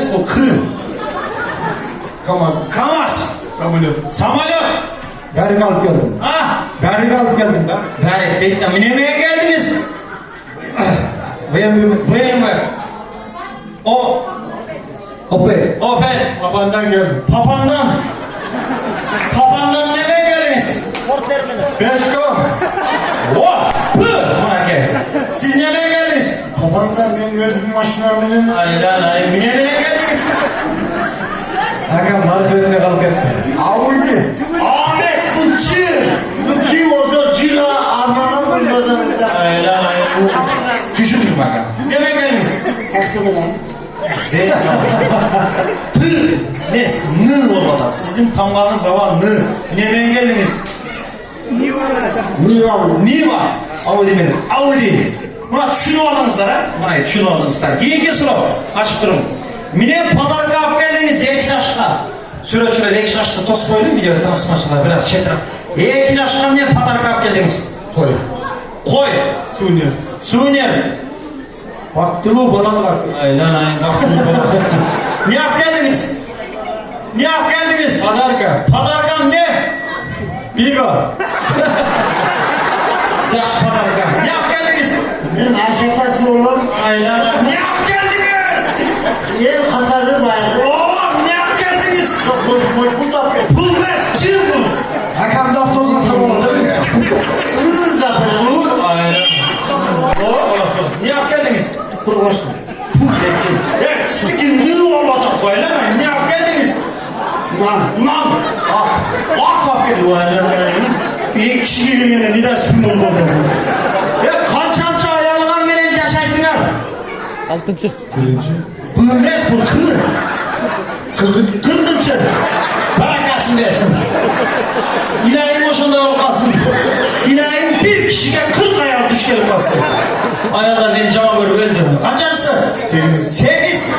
емес bu kı. Kamaz. Kamaz. Samolyot. Samolyot. Bäriga alıp geldim. Ha? Bäriga alıp geldim da. Bari deyip de nemeye geldiniz? Buyurun. Buyurun mu? O. Opey. Opel. Babandan geldim. Papandan. Papandan nemeye geldiniz? Beşko. O. Pı. Siz nemeye geldiniz? Babandan benim özüm maşinamının. Ay lan ay. Nemeye geldiniz? Aga marketine kalıp geldim. Audi. Ahmet Bıçı. Bu kim olsa cila armağan mı yazarım da. Ay lan ay. Düşünün bakalım. Nemeye geldiniz? Kaçtı mı lan? Tı. Nes. Nı olmadan. Sizin tamamınız da var. Nı. Nemeye geldiniz? Niye abi? Niye var? Audi benim. Audi. Murat şunu alınızlar ha. Hayır şunu alınızlar. Keyinki soru. Açıp durun. Mine padarga alıp geldiniz 2 yaşka. Süre 2 yaşta toz koydum videoda tanışmaçılar biraz şey taraf. 2 yaşka mine padarga alıp geldiniz? Koy. Koy. Suniye. Suvenir. Vaktılı bana bak. Aynen aynen. Ne yap geldiniz? Ne yap geldiniz? Padarga. Padargam ne? Biga. Yaş padarga. Ne yap geldiniz? Ben aşağıtası oğlum. Aynen. Ne yap geldiniz? Yer Katar'ı vardı. Oğlum ne yap geldiniz? Koşmayı bu da yapıyor. Pulmez çığ bu. Hakan daftozla savunuldu. Ürün zaten. Bu aynen. O ne yap geldiniz? Kuru koşma. Ya sizin ne olmadı koyla ben ne yap geldiniz? Lan. Lan. Kap geliyor aynen. Bir kişi geliyor ne dersin bu? Ya kaçança ayarlanan veren yaşaysınlar. 6. Bu ne bu kır? Kırdıkça. Barakasın versin. İlahim hoşunda ol kalsın. İlahim bir kişiye 40 ayar düş gelip kalsın. Ayarlar beni cama böyle öldürün. Kaçansın? 8.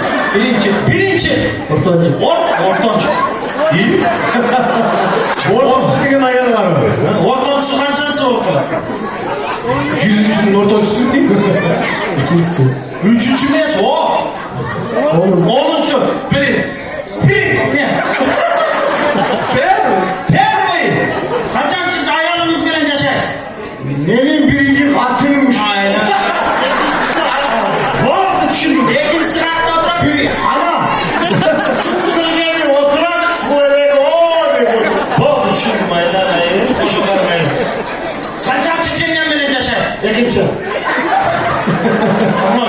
Birinci. Ortanca. İyi. Ortancı'nın ayarı var mı? Ortancısı kaçansın ortalar? 103'ün ortancısı değil mi? Üçüncü mes o. 10'uncu. Prens. Bir. Ne? Pervi. Kaçancı ayarımız bilen yaşayız. Benim birinci katılmış. Aynen. Vardı düşündüm. İkincisi hakkında oturan biri. Ana. Birinci oturan böyle o dedi. Vardı düşündüm aynen aynen. Koşularım aynen. Kaçancı cengen bilen yaşayız. İkinci. Ama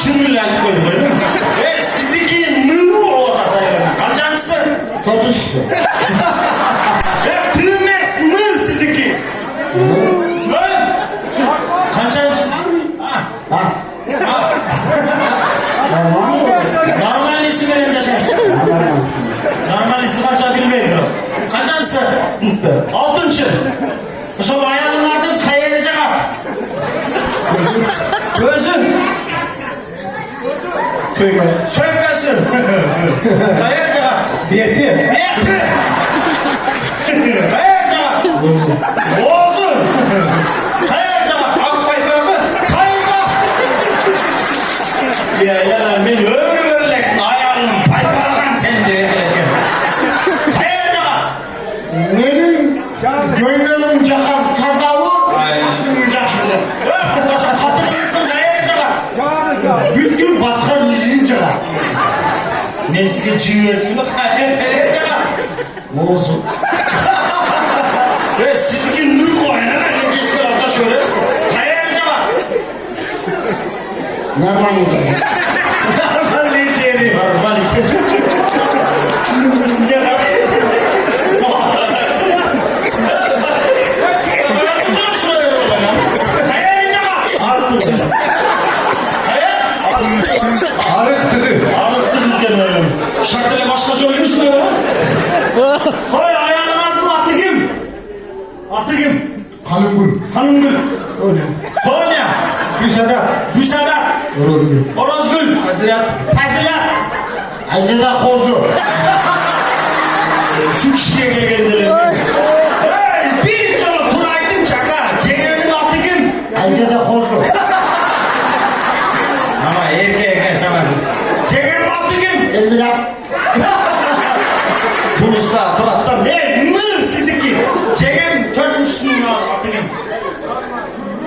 şimdi geldi böyle. Sizdeki nı o kadar. Kaçancısı? Totuştu. Tırmes nı sizdeki? Böyle. Kaçancı? Ha. Ha. Normal lisi benim yaşayız. Normal lisi kaça bilmiyorum. Kaçancısı? 6. Şu ayağını vardım kayayacak ha. Gözün. Sökmesin. Kayayacak ha. Yeti. Yetti. Kayayacak ha. Boğazın. Kayayacak ha. Akbayramı. Kayma. Ya beni ömürlük ayağım payparan seni de verirken. Kayayacak ha. Benim gönlüm cakaz kazavı. Aynen. Yaşlı. Hatırlıyorsun kayayacak ha. Bütün başkan izleyince. Nesli ciğerini kayayacak ha. Ne olsun? Ve sizin nur koyun hemen ne geçkin arkadaş görürüz. Kayayacak ha. Normal idi. Normal içeri. Normal içeri. Şartlara başka söylüyorsun ya. Hay ayağının ardına attı kim? Attı kim? Hanımgül. Hanımgül. Öyle. Konya. Büsada. Büsada. Orozgül. Orozgül. Hazirat. Fazilat. Acıda kozu. Şu kişiye geldiler. Hey, bir canı Turaydın Çaka. Cengiz attı kim? Acıda kozu. Ama erkeğe sana. Cengiz attı kim? Elmira. Bunuzda Fırat'tan ne? Mı sizdeki? Cegem törtmüşsün ya atıgın.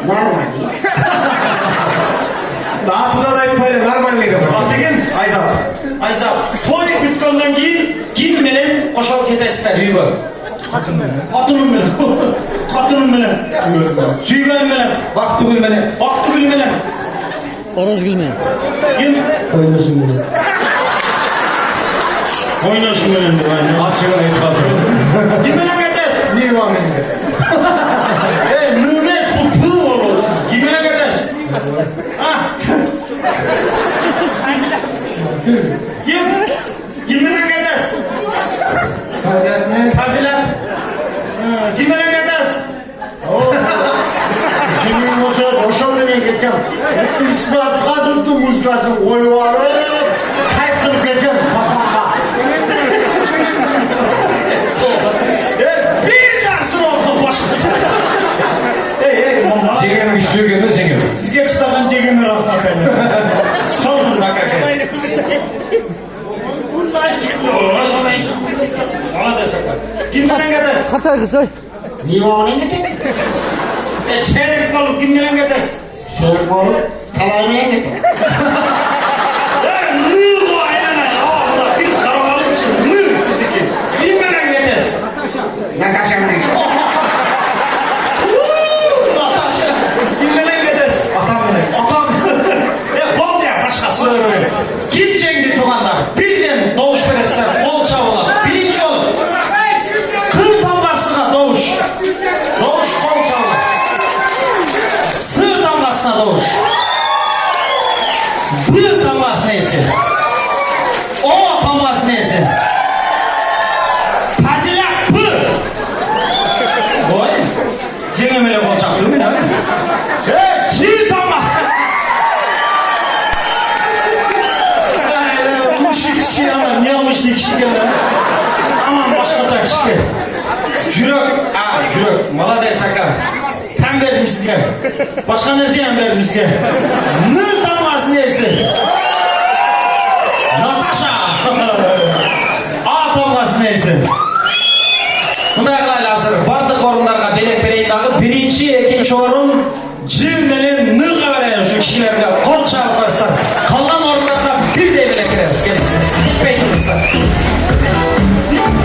Normal. Daha tudalayıp böyle normalleri var. Atıgın Ayzap. Ayzap. Toy bütkandan giyin menen koşalıp ketesizler uygu. Hatunum menen. Hatunum menen. Süygenim menen. Vakti bilmene. Vakti gül menen. Horoz gülme. Kim? Oynasın bunu. Oynaşın menen. Açığa etmez. Kim menen ketes? Niye var mıyım? Nümes bu pığ olur. Kim menen ketes? Ha? Kim? Kim menen ketes? Fazilet. Kim menen ketes? Kimin motora koşan beni gideceğim. İsmet kadındı muzlasın. Oyu var. Kayıp kılıp geleceğim. Kafamda. Bir dersin oldu başlayacak. Hey mama. Çekelim güçlüğü geldi çekelim. Sizge çıtakan cegemi rahmat beni. Sorun bakakay. Bunlar çıkıyor. Ona desek. Kim menen ketes? Kaç ay kısa? Niye ona gidecek? Şerif balık kim menen ketes? Şerif oğlum. Kalayına gidecek. Nığı aynen. Allah bir karabalık için nığı sizdeki. Kim menen ketes? Natasha mı? Natasha. Kim menen ketes? Atam beni. Atam. Bol ya başka soruyor. Kim cengi tuğanlar? Birden doğuş perestler, kol çavlar. Birinci ol. Kıl damgasına doğuş. Doğuş kol çavlar. Sığ damgasına doğuş. Bığ damgası neyse. O damgası neyse. Fazilet bığ. Oy. Cengemele olacak değil mi? Çiğ damgası. Bu şişi ama niye almıştı iki şişi gene? Aman başlayacak şişi. Jürek, jürek, malades sakar. Hem verdim sizge. Başka ne ziyan verdim sizge? Nı damgası neyse? Natasha. A damgası neyse? Bunlarla lazım. Vardı korunlarga berek bereyin dağı. Birinci, ikinci orun